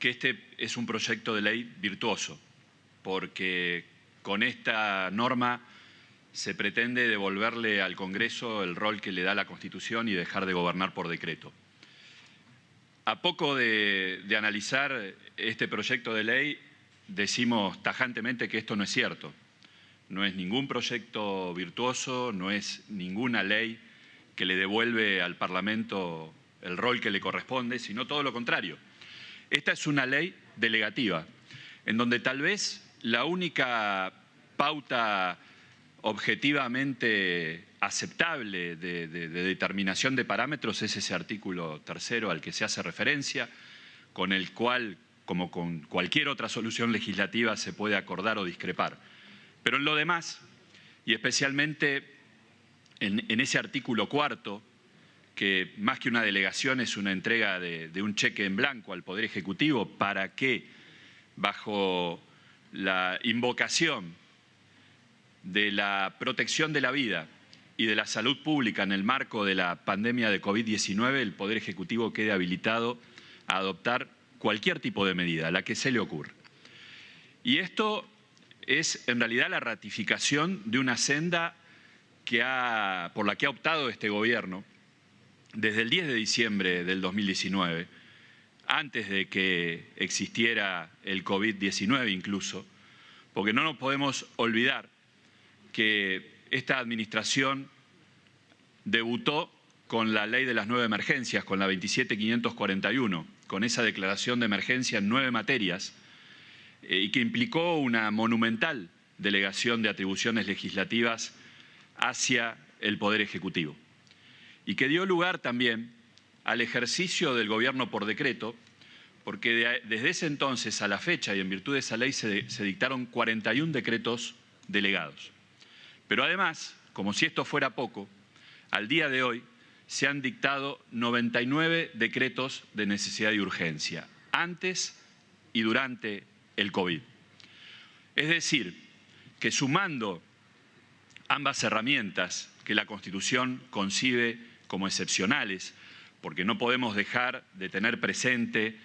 que este es un proyecto de ley virtuoso, porque con esta norma se pretende devolverle al Congreso el rol que le da la Constitución y dejar de gobernar por decreto. A poco de analizar este proyecto de ley, decimos tajantemente que esto no es cierto. No es ningún proyecto virtuoso, no es ninguna ley que le devuelve al Parlamento el rol que le corresponde, sino todo lo contrario. Esta es una ley delegativa, en donde tal vez la única pauta objetivamente aceptable de determinación de parámetros es ese artículo 3º al que se hace referencia, con el cual, como con cualquier otra solución legislativa, se puede acordar o discrepar. Pero en lo demás, y especialmente en ese artículo 4º, que más que una delegación es una entrega de un cheque en blanco al Poder Ejecutivo para que, bajo la invocación de la protección de la vida y de la salud pública en el marco de la pandemia de COVID-19, el Poder Ejecutivo quede habilitado a adoptar cualquier tipo de medida, la que se le ocurra. Y esto es en realidad la ratificación de una senda por la que ha optado este gobierno desde el 10 de diciembre del 2019, antes de que existiera el COVID-19 incluso, porque no nos podemos olvidar que esta administración debutó con la ley de las 9 emergencias, con la 27.541, con esa declaración de emergencia en 9 materias, y que implicó una monumental delegación de atribuciones legislativas hacia el Poder Ejecutivo, y que dio lugar también al ejercicio del gobierno por decreto, porque desde ese entonces a la fecha y en virtud de esa ley se dictaron 41 decretos delegados. Pero además, como si esto fuera poco, al día de hoy se han dictado 99 decretos de necesidad y urgencia, antes y durante el COVID. Es decir, que sumando ambas herramientas que la Constitución concibe como excepcionales, porque no podemos dejar de tener presente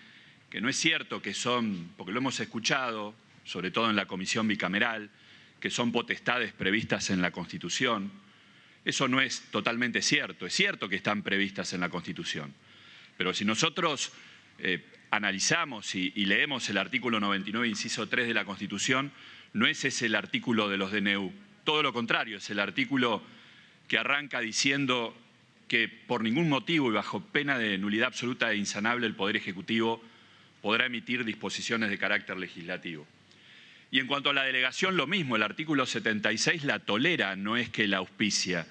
que no es cierto que son, porque lo hemos escuchado, sobre todo en la comisión bicameral, que son potestades previstas en la Constitución. Eso no es totalmente cierto. Es cierto que están previstas en la Constitución. Pero si nosotros analizamos y leemos el artículo 99, inciso 3 de la Constitución, no es ese el artículo de los DNU. Todo lo contrario, es el artículo que arranca diciendo que por ningún motivo y bajo pena de nulidad absoluta e insanable el Poder Ejecutivo podrá emitir disposiciones de carácter legislativo. Y en cuanto a la delegación, lo mismo, el artículo 76 la tolera, no es que la auspicia,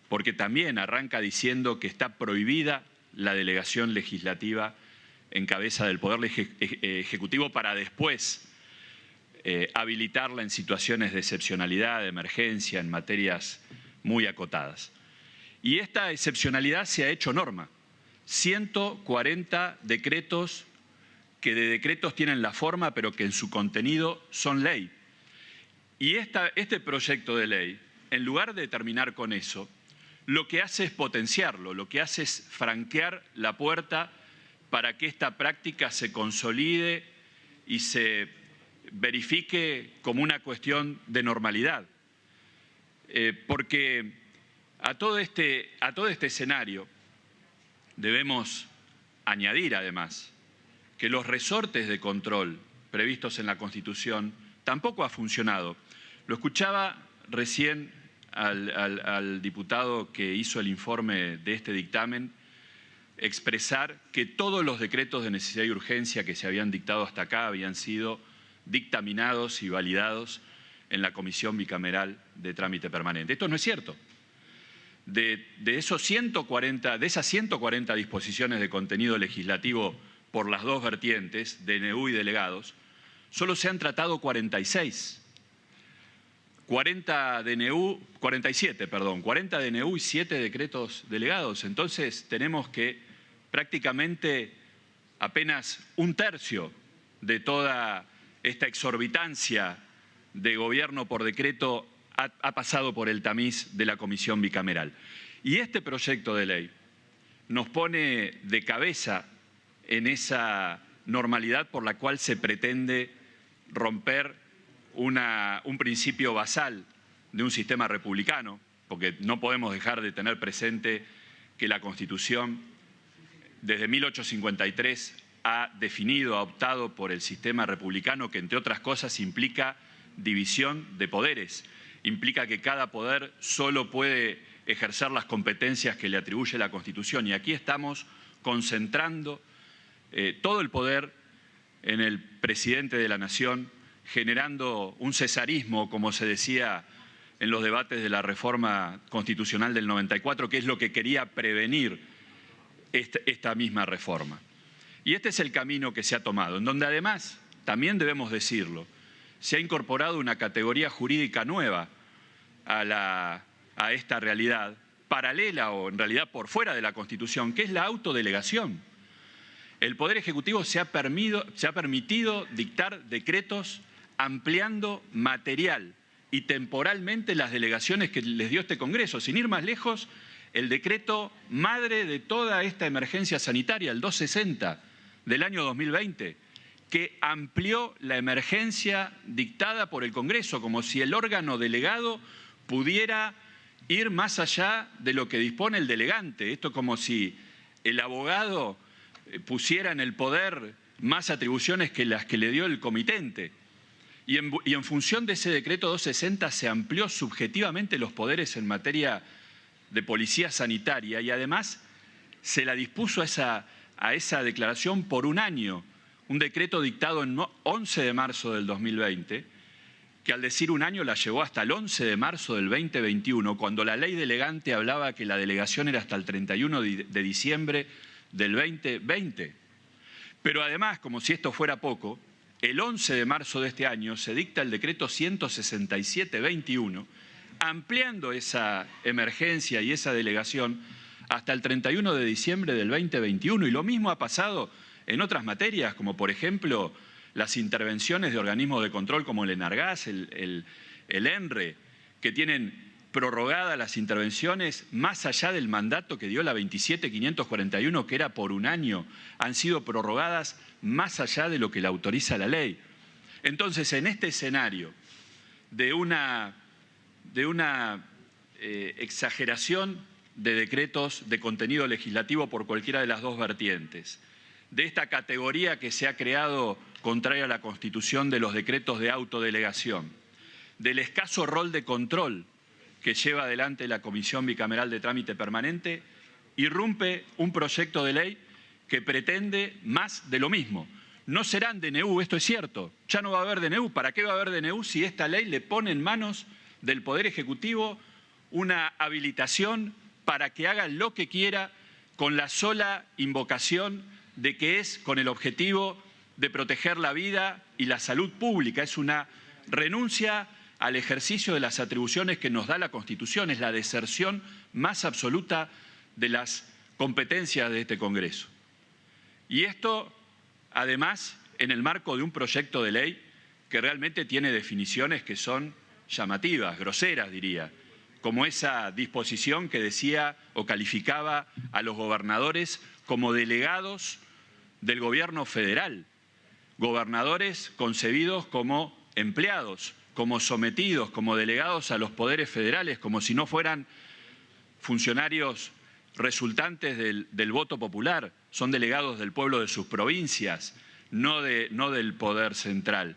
porque también arranca diciendo que está prohibida la delegación legislativa en cabeza del Poder Ejecutivo para después habilitarla en situaciones de excepcionalidad, de emergencia, en materias muy acotadas. Y esta excepcionalidad se ha hecho norma. 140 decretos que de decretos tienen la forma, pero que en su contenido son ley. Y este proyecto de ley, en lugar de terminar con eso, lo que hace es potenciarlo, lo que hace es franquear la puerta para que esta práctica se consolide y se verifique como una cuestión de normalidad. Porque a todo este escenario debemos añadir además que los resortes de control previstos en la Constitución tampoco ha funcionado. Lo escuchaba recién al diputado que hizo el informe de este dictamen expresar que todos los decretos de necesidad y urgencia que se habían dictado hasta acá habían sido dictaminados y validados en la Comisión Bicameral de Trámite Permanente. Esto no es cierto. De esas 140 disposiciones de contenido legislativo por las dos vertientes, DNU y delegados, solo se han tratado 47, 40 DNU y 7 decretos delegados. Entonces tenemos que prácticamente apenas un tercio de toda esta exorbitancia de gobierno por decreto ha pasado por el tamiz de la Comisión Bicameral. Y este proyecto de ley nos pone de cabeza en esa normalidad por la cual se pretende romper un principio basal de un sistema republicano, porque no podemos dejar de tener presente que la Constitución desde 1853 ha definido, ha optado por el sistema republicano, que entre otras cosas implica división de poderes, implica que cada poder solo puede ejercer las competencias que le atribuye la Constitución. Y aquí estamos concentrando todo el poder en el presidente de la Nación, generando un cesarismo, como se decía en los debates de la reforma constitucional del 94, que es lo que quería prevenir esta misma reforma. Y este es el camino que se ha tomado, en donde además, también debemos decirlo, se ha incorporado una categoría jurídica nueva a esta realidad, paralela o en realidad por fuera de la Constitución, que es la autodelegación. El Poder Ejecutivo se ha permitido dictar decretos ampliando material y temporalmente las delegaciones que les dio este Congreso. Sin ir más lejos, el decreto madre de toda esta emergencia sanitaria, el 260 del año 2020, que amplió la emergencia dictada por el Congreso, como si el órgano delegado pudiera ir más allá de lo que dispone el delegante. Esto como si el abogado pusiera en el poder más atribuciones que las que le dio el comitente. Y en función de ese decreto 260 se amplió subjetivamente los poderes en materia de policía sanitaria y además se la dispuso a esa declaración por un año, un decreto dictado en 11 de marzo del 2020, que al decir un año la llevó hasta el 11 de marzo del 2021, cuando la ley delegante hablaba que la delegación era hasta el 31 de diciembre del 2020. Pero además, como si esto fuera poco, el 11 de marzo de este año se dicta el decreto 167-21, ampliando esa emergencia y esa delegación hasta el 31 de diciembre del 2021. Y lo mismo ha pasado en otras materias, como por ejemplo las intervenciones de organismos de control como el ENARGAS, el ENRE, que tienen prorrogadas las intervenciones más allá del mandato que dio la 27541, que era por un año, han sido prorrogadas más allá de lo que la autoriza la ley. Entonces, en este escenario de una exageración de decretos de contenido legislativo por cualquiera de las dos vertientes, de esta categoría que se ha creado contraria a la Constitución de los decretos de autodelegación, del escaso rol de control que lleva adelante la Comisión Bicameral de Trámite Permanente, irrumpe un proyecto de ley que pretende más de lo mismo. No serán DNU, esto es cierto, ya no va a haber DNU. ¿Para qué va a haber DNU si esta ley le pone en manos del Poder Ejecutivo una habilitación para que haga lo que quiera con la sola invocación de que es con el objetivo de proteger la vida y la salud pública? Es una renuncia al ejercicio de las atribuciones que nos da la Constitución, es la deserción más absoluta de las competencias de este Congreso. Y esto, además, en el marco de un proyecto de ley que realmente tiene definiciones que son llamativas, groseras, diría, como esa disposición que decía o calificaba a los gobernadores como delegados del gobierno federal, gobernadores concebidos como empleados, como sometidos, como delegados a los poderes federales, como si no fueran funcionarios resultantes del voto popular, son delegados del pueblo de sus provincias, no del poder central.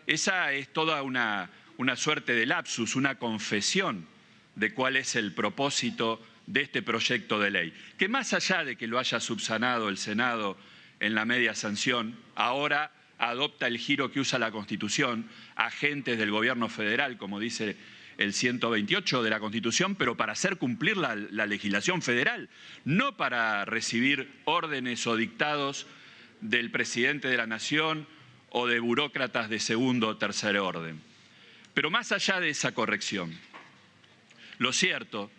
Esa es toda una suerte de lapsus, una confesión de cuál es el propósito de este proyecto de ley, que más allá de que lo haya subsanado el Senado en la media sanción, ahora adopta el giro que usa la Constitución, agentes del gobierno federal, como dice el 128 de la Constitución, pero para hacer cumplir la legislación federal, no para recibir órdenes o dictados del presidente de la Nación o de burócratas de segundo o tercer orden. Pero más allá de esa corrección, lo cierto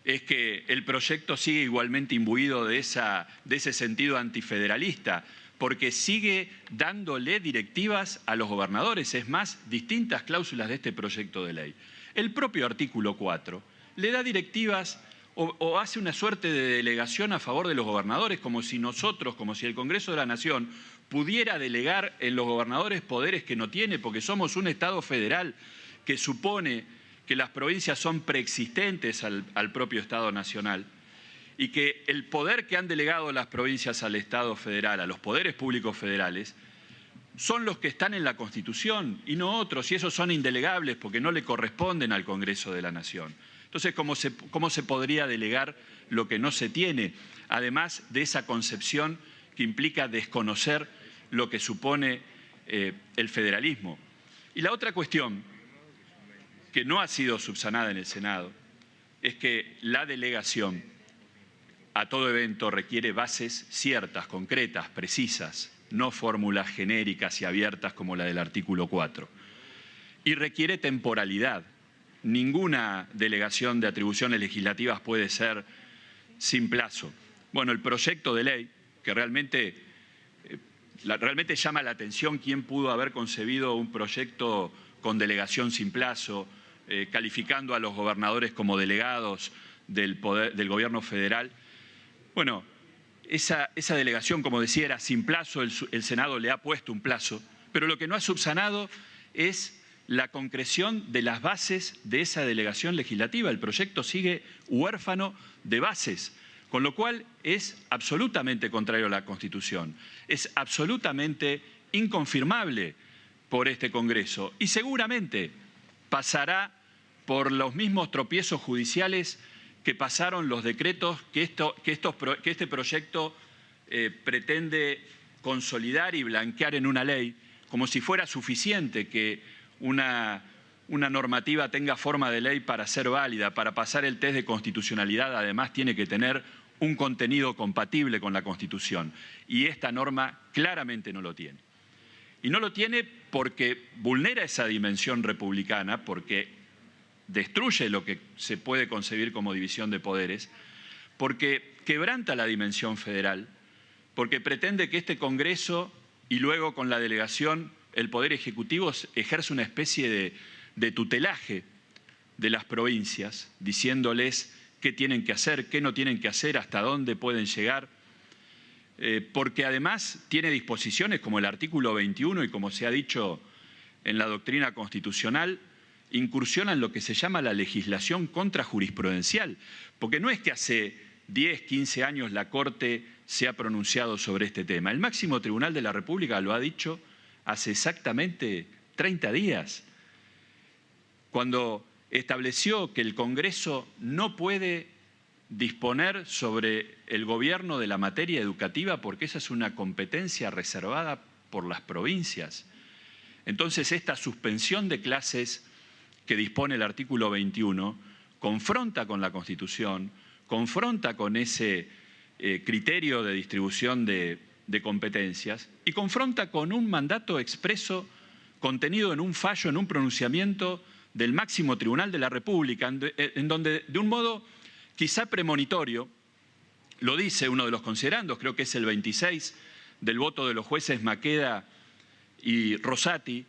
es que el proyecto sigue igualmente imbuido de ese sentido antifederalista, porque sigue dándole directivas a los gobernadores. Es más, distintas cláusulas de este proyecto de ley. El propio artículo 4 le da directivas o hace una suerte de delegación a favor de los gobernadores, como si nosotros, como si el Congreso de la Nación pudiera delegar en los gobernadores poderes que no tiene, porque somos un Estado federal que supone que las provincias son preexistentes al propio Estado nacional y que el poder que han delegado las provincias al Estado federal, a los poderes públicos federales, son los que están en la Constitución y no otros, y esos son indelegables porque no le corresponden al Congreso de la Nación. Entonces, ¿cómo se podría delegar lo que no se tiene? Además de esa concepción que implica desconocer lo que supone el federalismo. Y la otra cuestión, que no ha sido subsanada en el Senado, es que la delegación a todo evento requiere bases ciertas, concretas, precisas, no fórmulas genéricas y abiertas como la del artículo 4. Y requiere temporalidad. Ninguna delegación de atribuciones legislativas puede ser sin plazo. Bueno, el proyecto de ley, que realmente llama la atención quién pudo haber concebido un proyecto con delegación sin plazo, calificando a los gobernadores como delegados del gobierno federal. Bueno, esa delegación, como decía, era sin plazo, el Senado le ha puesto un plazo, pero lo que no ha subsanado es la concreción de las bases de esa delegación legislativa. El proyecto sigue huérfano de bases, con lo cual es absolutamente contrario a la Constitución, es absolutamente inconfirmable por este Congreso y seguramente pasará por los mismos tropiezos judiciales que pasaron los decretos que este proyecto pretende consolidar y blanquear en una ley, como si fuera suficiente que una normativa tenga forma de ley para ser válida, para pasar el test de constitucionalidad, además tiene que tener un contenido compatible con la Constitución. Y esta norma claramente no lo tiene. Y no lo tiene porque vulnera esa dimensión republicana, porque destruye lo que se puede concebir como división de poderes, porque quebranta la dimensión federal, porque pretende que este Congreso y luego con la delegación el Poder Ejecutivo ejerce una especie de tutelaje de las provincias, diciéndoles qué tienen que hacer, qué no tienen que hacer, hasta dónde pueden llegar, porque además tiene disposiciones como el artículo 21 y como se ha dicho en la doctrina constitucional, incursiona en lo que se llama la legislación contrajurisprudencial, porque no es que hace 10, 15 años la Corte se ha pronunciado sobre este tema. El máximo tribunal de la República lo ha dicho hace exactamente 30 días, cuando estableció que el Congreso no puede disponer sobre el gobierno de la materia educativa porque esa es una competencia reservada por las provincias. Entonces, esta suspensión de clases que dispone el artículo 21 confronta con la Constitución, confronta con ese criterio de distribución de competencias y confronta con un mandato expreso contenido en un fallo, en un pronunciamiento del máximo tribunal de la República, en donde de un modo quizá premonitorio, lo dice uno de los considerandos, creo que es el 26 del voto de los jueces Maqueda y Rosati,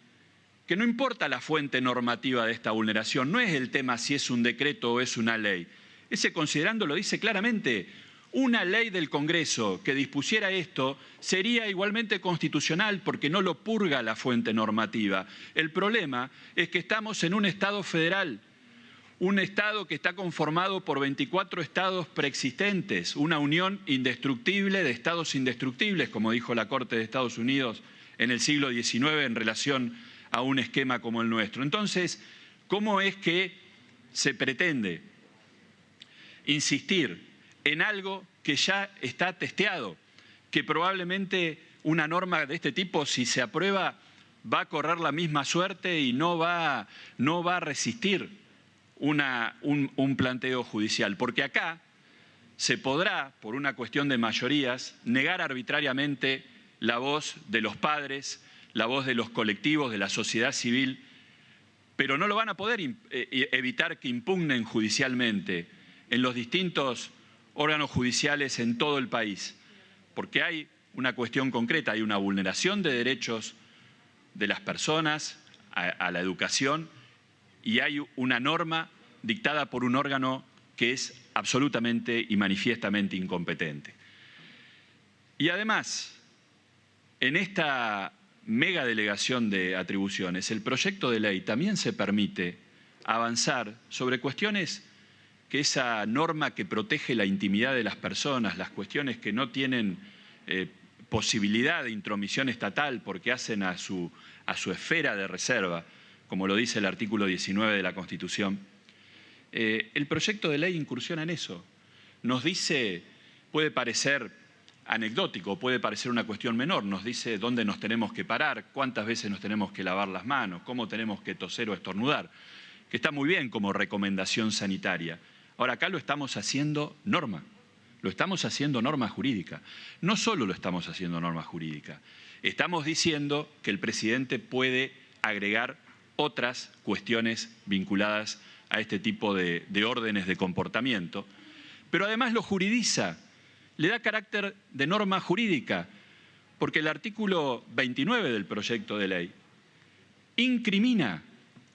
que no importa la fuente normativa de esta vulneración, no es el tema si es un decreto o es una ley. Ese considerando lo dice claramente, una ley del Congreso que dispusiera esto sería igualmente constitucional porque no lo purga la fuente normativa. El problema es que estamos en un Estado federal, un Estado que está conformado por 24 estados preexistentes, una unión indestructible de estados indestructibles, como dijo la Corte de Estados Unidos en el siglo XIX en relación a un esquema como el nuestro. Entonces, ¿cómo es que se pretende insistir en algo que ya está testeado, que probablemente una norma de este tipo, si se aprueba, va a correr la misma suerte y no va a resistir un planteo judicial? Porque acá se podrá, por una cuestión de mayorías, negar arbitrariamente la voz de los padres, la voz de los colectivos, de la sociedad civil, pero no lo van a poder evitar que impugnen judicialmente en los distintos órganos judiciales en todo el país, porque hay una cuestión concreta, hay una vulneración de derechos de las personas a la educación y hay una norma dictada por un órgano que es absolutamente y manifiestamente incompetente. Y además, En esta mega delegación de atribuciones, el proyecto de ley también se permite avanzar sobre cuestiones que esa norma que protege la intimidad de las personas, las cuestiones que no tienen posibilidad de intromisión estatal porque hacen a su esfera de reserva, como lo dice el artículo 19 de la Constitución, el proyecto de ley incursiona en eso. Nos dice, puede parecer anecdótico, puede parecer una cuestión menor, nos dice dónde nos tenemos que parar, cuántas veces nos tenemos que lavar las manos, cómo tenemos que toser o estornudar, que está muy bien como recomendación sanitaria. Ahora, acá lo estamos haciendo norma, lo estamos haciendo norma jurídica. No solo lo estamos haciendo norma jurídica, estamos diciendo que el presidente puede agregar otras cuestiones vinculadas a este tipo de órdenes de comportamiento, pero además lo juridiza, le da carácter de norma jurídica, porque el artículo 29 del proyecto de ley incrimina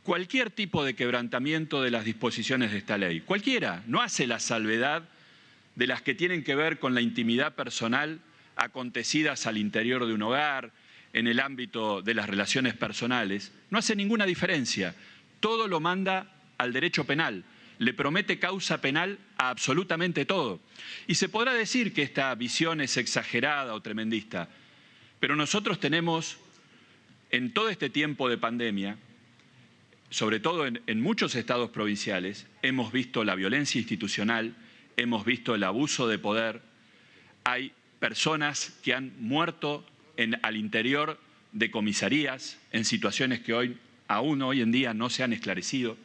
cualquier tipo de quebrantamiento de las disposiciones de esta ley, cualquiera, no hace la salvedad de las que tienen que ver con la intimidad personal acontecidas al interior de un hogar, en el ámbito de las relaciones personales, no hace ninguna diferencia, todo lo manda al derecho penal, le promete causa penal a absolutamente todo. Y se podrá decir que esta visión es exagerada o tremendista, pero nosotros tenemos, en todo este tiempo de pandemia, sobre todo en muchos estados provinciales, hemos visto la violencia institucional, hemos visto el abuso de poder, hay personas que han muerto al interior de comisarías en situaciones que aún hoy en día no se han esclarecido.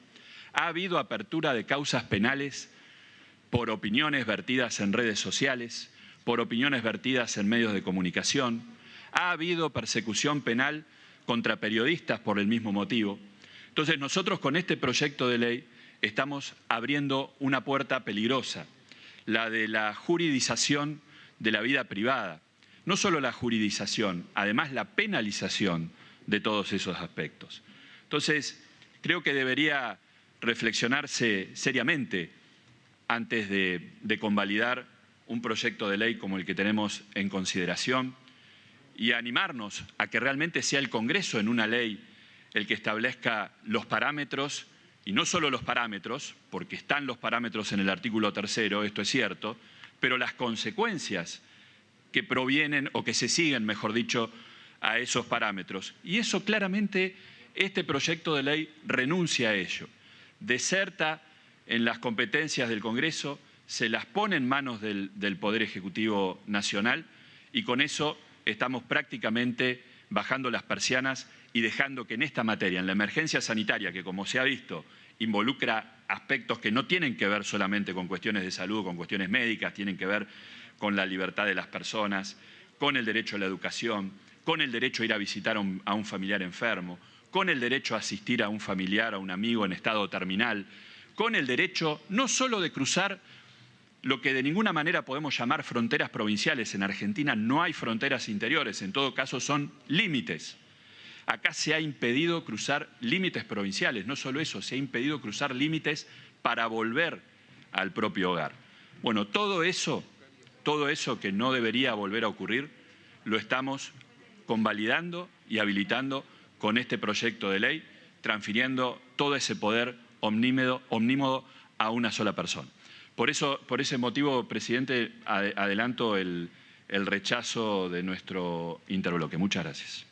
Ha habido apertura de causas penales por opiniones vertidas en redes sociales, por opiniones vertidas en medios de comunicación. Ha habido persecución penal contra periodistas por el mismo motivo. Entonces, nosotros con este proyecto de ley estamos abriendo una puerta peligrosa, la de la juridización de la vida privada. No solo la juridización, además la penalización de todos esos aspectos. Entonces, creo que debería reflexionarse seriamente antes de convalidar un proyecto de ley como el que tenemos en consideración y animarnos a que realmente sea el Congreso en una ley el que establezca los parámetros, y no solo los parámetros, porque están los parámetros en el artículo 3º, esto es cierto, pero las consecuencias que provienen o que se siguen, mejor dicho, a esos parámetros. Y eso claramente este proyecto de ley renuncia a ello. Deserta en las competencias del Congreso, se las pone en manos del Poder Ejecutivo Nacional y con eso estamos prácticamente bajando las persianas y dejando que en esta materia, en la emergencia sanitaria, que como se ha visto involucra aspectos que no tienen que ver solamente con cuestiones de salud, con cuestiones médicas, tienen que ver con la libertad de las personas, con el derecho a la educación, con el derecho a ir a visitar a un familiar enfermo, con el derecho a asistir a un familiar, a un amigo en estado terminal, con el derecho no solo de cruzar lo que de ninguna manera podemos llamar fronteras provinciales. En Argentina no hay fronteras interiores, en todo caso son límites. Acá se ha impedido cruzar límites provinciales, no solo eso, se ha impedido cruzar límites para volver al propio hogar. Bueno, todo eso que no debería volver a ocurrir, lo estamos convalidando y habilitando con este proyecto de ley, transfiriendo todo ese poder omnímodo a una sola persona. Por ese motivo, presidente, adelanto el rechazo de nuestro interbloque. Muchas gracias.